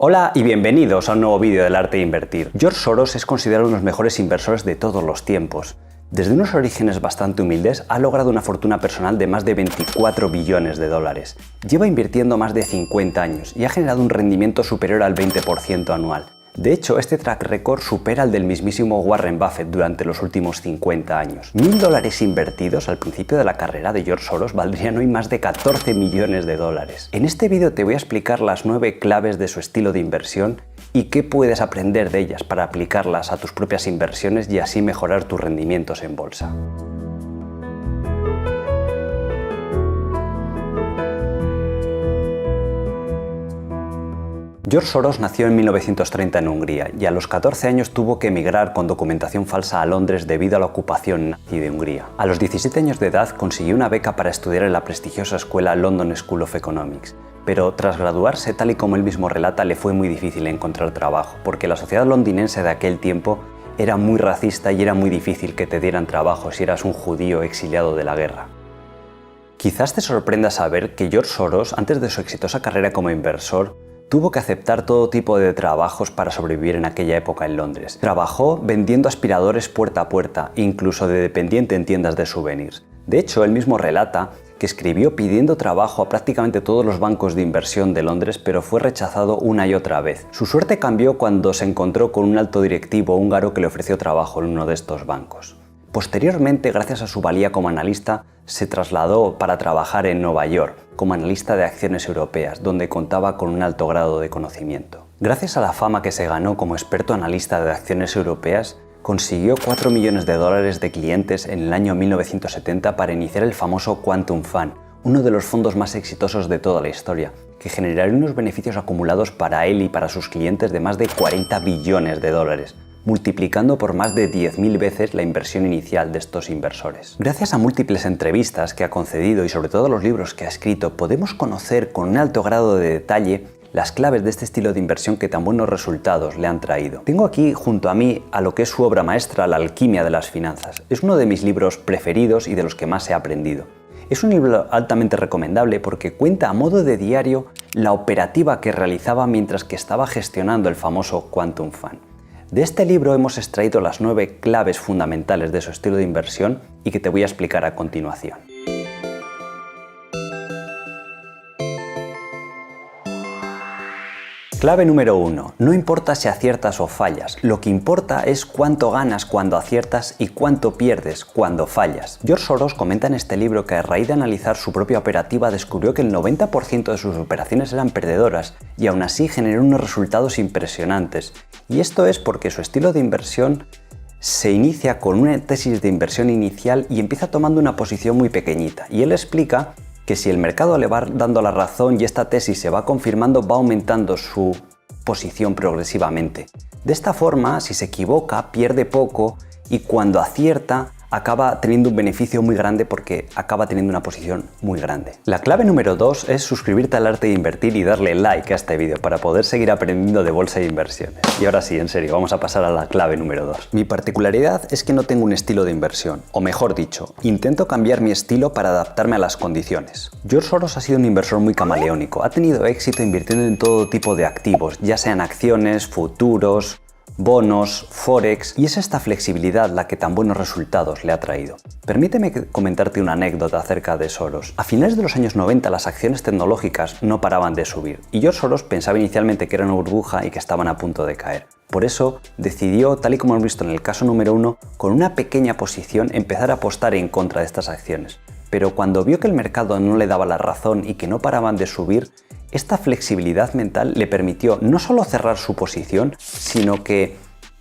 Hola y bienvenidos a un nuevo vídeo del arte de invertir. George Soros es considerado uno de los mejores inversores de todos los tiempos. Desde unos orígenes bastante humildes, ha logrado una fortuna personal de más de 24 billones de dólares. Lleva invirtiendo más de 50 años y ha generado un rendimiento superior al 20% anual. De hecho, este track record supera al del mismísimo Warren Buffett durante los últimos 50 años. $1000 invertidos al principio de la carrera de George Soros valdrían hoy más de 14 millones de dólares. En este vídeo te voy a explicar las 9 claves de su estilo de inversión y qué puedes aprender de ellas para aplicarlas a tus propias inversiones y así mejorar tus rendimientos en bolsa. George Soros nació en 1930 en Hungría y a los 14 años tuvo que emigrar con documentación falsa a Londres debido a la ocupación nazi de Hungría. A los 17 años de edad consiguió una beca para estudiar en la prestigiosa escuela London School of Economics, pero tras graduarse, tal y como él mismo relata, le fue muy difícil encontrar trabajo, porque la sociedad londinense de aquel tiempo era muy racista y era muy difícil que te dieran trabajo si eras un judío exiliado de la guerra. Quizás te sorprenda saber que George Soros, antes de su exitosa carrera como inversor, tuvo que aceptar todo tipo de trabajos para sobrevivir en aquella época en Londres. Trabajó vendiendo aspiradores puerta a puerta, incluso de dependiente en tiendas de souvenirs. De hecho, él mismo relata que escribió pidiendo trabajo a prácticamente todos los bancos de inversión de Londres, pero fue rechazado una y otra vez. Su suerte cambió cuando se encontró con un alto directivo húngaro que le ofreció trabajo en uno de estos bancos. Posteriormente, gracias a su valía como analista, se trasladó para trabajar en Nueva York como analista de acciones europeas, donde contaba con un alto grado de conocimiento. Gracias a la fama que se ganó como experto analista de acciones europeas, consiguió 4 millones de dólares de clientes en el año 1970 para iniciar el famoso Quantum Fund, uno de los fondos más exitosos de toda la historia, que generaría unos beneficios acumulados para él y para sus clientes de más de 40 billones de dólares. Multiplicando por más de 10.000 veces la inversión inicial de estos inversores. Gracias a múltiples entrevistas que ha concedido y sobre todo los libros que ha escrito, podemos conocer con un alto grado de detalle las claves de este estilo de inversión que tan buenos resultados le han traído. Tengo aquí junto a mí a lo que es su obra maestra, La alquimia de las finanzas. Es uno de mis libros preferidos y de los que más he aprendido. Es un libro altamente recomendable porque cuenta a modo de diario la operativa que realizaba mientras que estaba gestionando el famoso Quantum Fund. De este libro hemos extraído las 9 claves fundamentales de su estilo de inversión y que te voy a explicar a continuación. Clave número 1. No importa si aciertas o fallas, lo que importa es cuánto ganas cuando aciertas y cuánto pierdes cuando fallas. George Soros comenta en este libro que a raíz de analizar su propia operativa descubrió que el 90% de sus operaciones eran perdedoras y aún así generó unos resultados impresionantes. Y esto es porque su estilo de inversión se inicia con una tesis de inversión inicial y empieza tomando una posición muy pequeñita. Y él explica que si el mercado le va dando la razón y esta tesis se va confirmando, va aumentando su posición progresivamente. De esta forma, si se equivoca, pierde poco y cuando acierta, acaba teniendo un beneficio muy grande porque acaba teniendo una posición muy grande. La clave número 2 es suscribirte al arte de invertir y darle like a este vídeo para poder seguir aprendiendo de bolsa e inversiones. Y ahora sí, en serio, vamos a pasar a la clave número 2. Mi particularidad es que no tengo un estilo de inversión, o mejor dicho, intento cambiar mi estilo para adaptarme a las condiciones. George Soros ha sido un inversor muy camaleónico, ha tenido éxito invirtiendo en todo tipo de activos, ya sean acciones, futuros, bonos, forex, y es esta flexibilidad la que tan buenos resultados le ha traído. Permíteme comentarte una anécdota acerca de Soros. A finales de los años 90 las acciones tecnológicas no paraban de subir y George Soros pensaba inicialmente que era una burbuja y que estaban a punto de caer. Por eso decidió, tal y como hemos visto en el caso número 1, con una pequeña posición empezar a apostar en contra de estas acciones. Pero cuando vio que el mercado no le daba la razón y que no paraban de subir, esta flexibilidad mental le permitió no solo cerrar su posición, sino que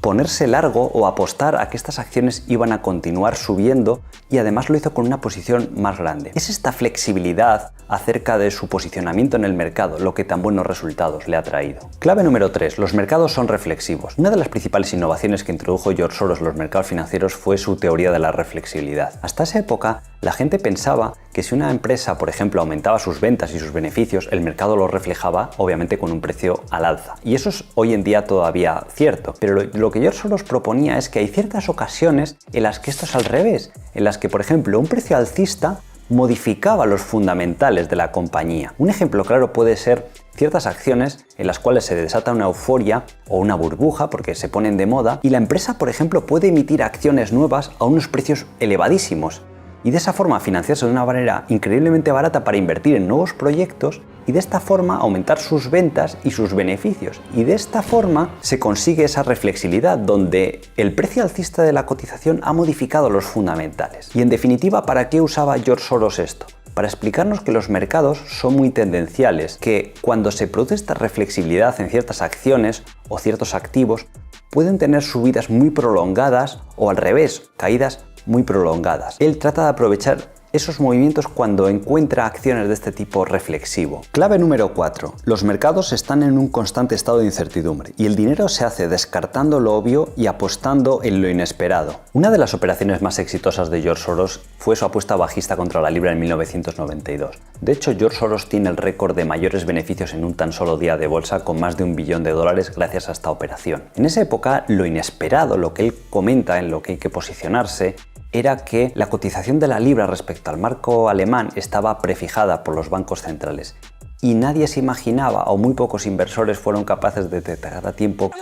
ponerse largo o apostar a que estas acciones iban a continuar subiendo y además lo hizo con una posición más grande. Es esta flexibilidad acerca de su posicionamiento en el mercado lo que tan buenos resultados le ha traído. Clave número 3. Los mercados son reflexivos. Una de las principales innovaciones que introdujo George Soros en los mercados financieros fue su teoría de la reflexibilidad. Hasta esa época, la gente pensaba que si una empresa, por ejemplo, aumentaba sus ventas y sus beneficios, el mercado lo reflejaba, obviamente, con un precio al alza. Y eso es hoy en día todavía cierto. Pero lo que George Soros proponía es que hay ciertas ocasiones en las que esto es al revés, en las que, por ejemplo, un precio alcista modificaba los fundamentales de la compañía. Un ejemplo claro puede ser Ciertas acciones en las cuales se desata una euforia o una burbuja porque se ponen de moda y la empresa, por ejemplo, puede emitir acciones nuevas a unos precios elevadísimos y de esa forma financiarse de una manera increíblemente barata para invertir en nuevos proyectos y de esta forma aumentar sus ventas y sus beneficios. Y de esta forma se consigue esa reflexibilidad donde el precio alcista de la cotización ha modificado los fundamentales. Y en definitiva, ¿para qué usaba George Soros esto? Para explicarnos que los mercados son muy tendenciales, que cuando se produce esta reflexibilidad en ciertas acciones o ciertos activos, pueden tener subidas muy prolongadas o al revés, caídas muy prolongadas. Él trata de aprovechar esos movimientos cuando encuentra acciones de este tipo reflexivo. Clave número 4. Los mercados están en un constante estado de incertidumbre y el dinero se hace descartando lo obvio y apostando en lo inesperado. Una de las operaciones más exitosas de George Soros fue su apuesta bajista contra la libra en 1992. De hecho, George Soros tiene el récord de mayores beneficios en un tan solo día de bolsa con más de $1 billón gracias a esta operación. En esa época, lo inesperado, lo que él comenta en lo que hay que posicionarse, era que la cotización de la libra respecto al marco alemán estaba prefijada por los bancos centrales y nadie se imaginaba, o muy pocos inversores fueron capaces de detectar a tiempo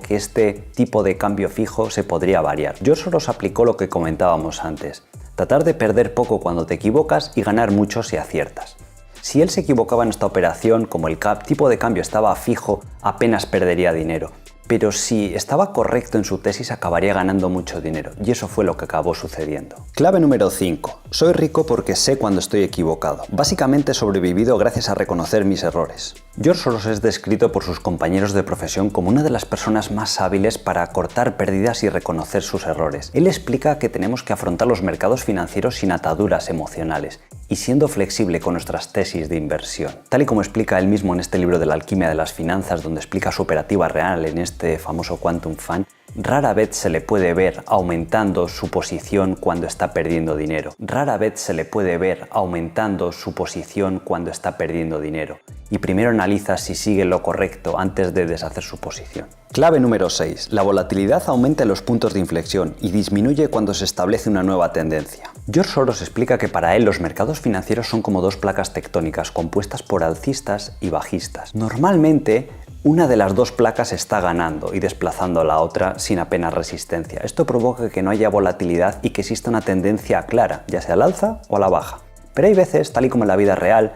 que este tipo de cambio fijo se podría variar. George Soros aplicó lo que comentábamos antes, tratar de perder poco cuando te equivocas y ganar mucho si aciertas. Si él se equivocaba en esta operación, como el tipo de cambio estaba fijo, apenas perdería dinero. Pero si estaba correcto en su tesis acabaría ganando mucho dinero, y eso fue lo que acabó sucediendo. Clave número 5. Soy rico porque sé cuando estoy equivocado. Básicamente he sobrevivido gracias a reconocer mis errores. George Soros es descrito por sus compañeros de profesión como una de las personas más hábiles para cortar pérdidas y reconocer sus errores. Él explica que tenemos que afrontar los mercados financieros sin ataduras emocionales y siendo flexible con nuestras tesis de inversión. Tal y como explica él mismo en este libro de la alquimia de las finanzas, donde explica su operativa real en este famoso Quantum Fund, rara vez se le puede ver aumentando su posición cuando está perdiendo dinero. Rara vez se le puede ver aumentando su posición cuando está perdiendo dinero. Y primero analiza si sigue lo correcto antes de deshacer su posición. Clave número 6. La volatilidad aumenta en los puntos de inflexión y disminuye cuando se establece una nueva tendencia. George Soros explica que para él los mercados financieros son como dos placas tectónicas compuestas por alcistas y bajistas. Normalmente, una de las dos placas está ganando y desplazando a la otra sin apenas resistencia. Esto provoca que no haya volatilidad y que exista una tendencia clara, ya sea al alza o a la baja. Pero hay veces, tal y como en la vida real,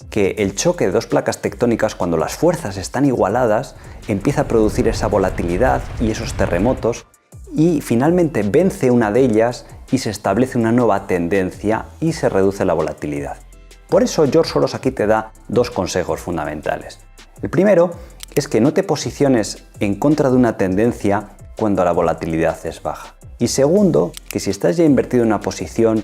que el choque de dos placas tectónicas, cuando las fuerzas están igualadas, empieza a producir esa volatilidad y esos terremotos y finalmente vence una de ellas y se establece una nueva tendencia y se reduce la volatilidad. Por eso George Soros aquí te da dos consejos fundamentales. El primero es que no te posiciones en contra de una tendencia cuando la volatilidad es baja. Y segundo, que si estás ya invertido en una posición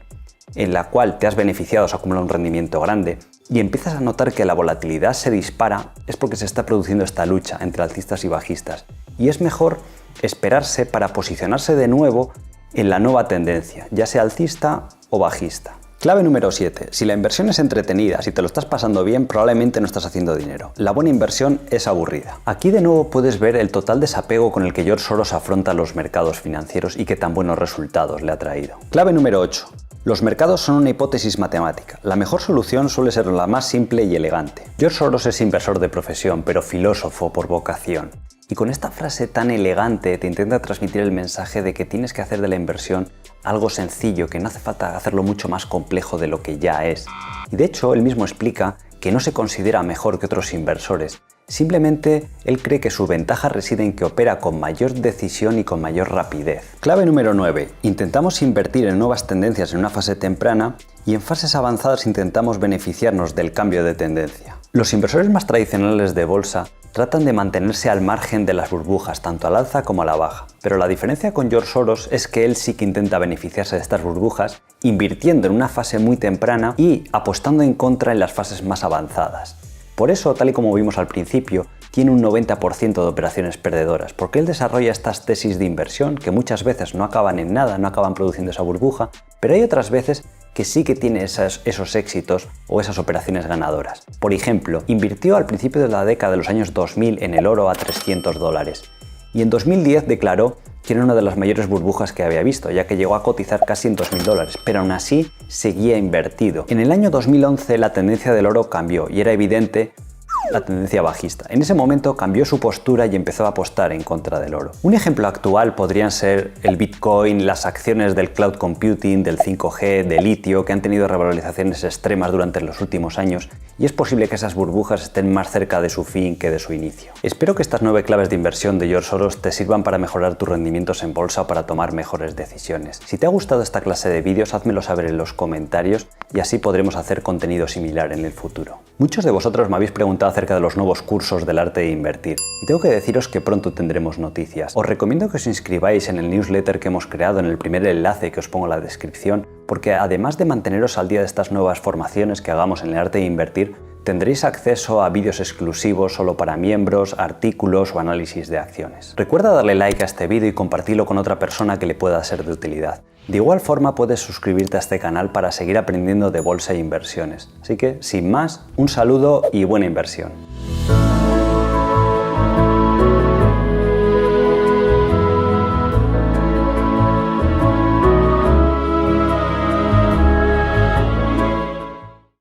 en la cual te has beneficiado, has acumulado un rendimiento grande y empiezas a notar que la volatilidad se dispara, es porque se está produciendo esta lucha entre alcistas y bajistas. Y es mejor esperarse para posicionarse de nuevo en la nueva tendencia, ya sea alcista o bajista. Clave número 7. Si la inversión es entretenida, si te lo estás pasando bien, probablemente no estás haciendo dinero. La buena inversión es aburrida. Aquí de nuevo puedes ver el total desapego con el que George Soros afronta los mercados financieros y qué tan buenos resultados le ha traído. Clave número 8. Los mercados son una hipótesis matemática. La mejor solución suele ser la más simple y elegante. George Soros es inversor de profesión, pero filósofo por vocación. Y con esta frase tan elegante te intenta transmitir el mensaje de que tienes que hacer de la inversión algo sencillo, que no hace falta hacerlo mucho más complejo de lo que ya es. Y de hecho, él mismo explica que no se considera mejor que otros inversores. Simplemente él cree que su ventaja reside en que opera con mayor decisión y con mayor rapidez. Clave número 9. Intentamos invertir en nuevas tendencias en una fase temprana y en fases avanzadas intentamos beneficiarnos del cambio de tendencia. Los inversores más tradicionales de bolsa tratan de mantenerse al margen de las burbujas, tanto al alza como a la baja. Pero la diferencia con George Soros es que él sí que intenta beneficiarse de estas burbujas, invirtiendo en una fase muy temprana y apostando en contra en las fases más avanzadas. Por eso, tal y como vimos al principio, tiene un 90% de operaciones perdedoras, porque él desarrolla estas tesis de inversión que muchas veces no acaban en nada, no acaban produciendo esa burbuja, pero hay otras veces que sí que tiene esos éxitos o esas operaciones ganadoras. Por ejemplo, invirtió al principio de la década de los años 2000 en el oro a $300 y en 2010 declaró que era una de las mayores burbujas que había visto, ya que llegó a cotizar casi en $2000, pero aún así seguía invertido. En el año 2011 la tendencia del oro cambió y era evidente la tendencia bajista. En ese momento cambió su postura y empezó a apostar en contra del oro. Un ejemplo actual podrían ser el Bitcoin, las acciones del cloud computing, del 5G, del litio, que han tenido revalorizaciones extremas durante los últimos años, y es posible que esas burbujas estén más cerca de su fin que de su inicio. Espero que estas 9 claves de inversión de George Soros te sirvan para mejorar tus rendimientos en bolsa o para tomar mejores decisiones. Si te ha gustado esta clase de vídeos, házmelo saber en los comentarios y así podremos hacer contenido similar en el futuro. Muchos de vosotros me habéis preguntado acerca de los nuevos cursos del arte de invertir y tengo que deciros que pronto tendremos noticias. Os recomiendo que os inscribáis en el newsletter que hemos creado en el primer enlace que os pongo en la descripción, porque además de manteneros al día de estas nuevas formaciones que hagamos en el arte de invertir, tendréis acceso a vídeos exclusivos solo para miembros, artículos o análisis de acciones. Recuerda darle like a este vídeo y compartirlo con otra persona que le pueda ser de utilidad. De igual forma puedes suscribirte a este canal para seguir aprendiendo de bolsa e inversiones. Así que, sin más, un saludo y buena inversión.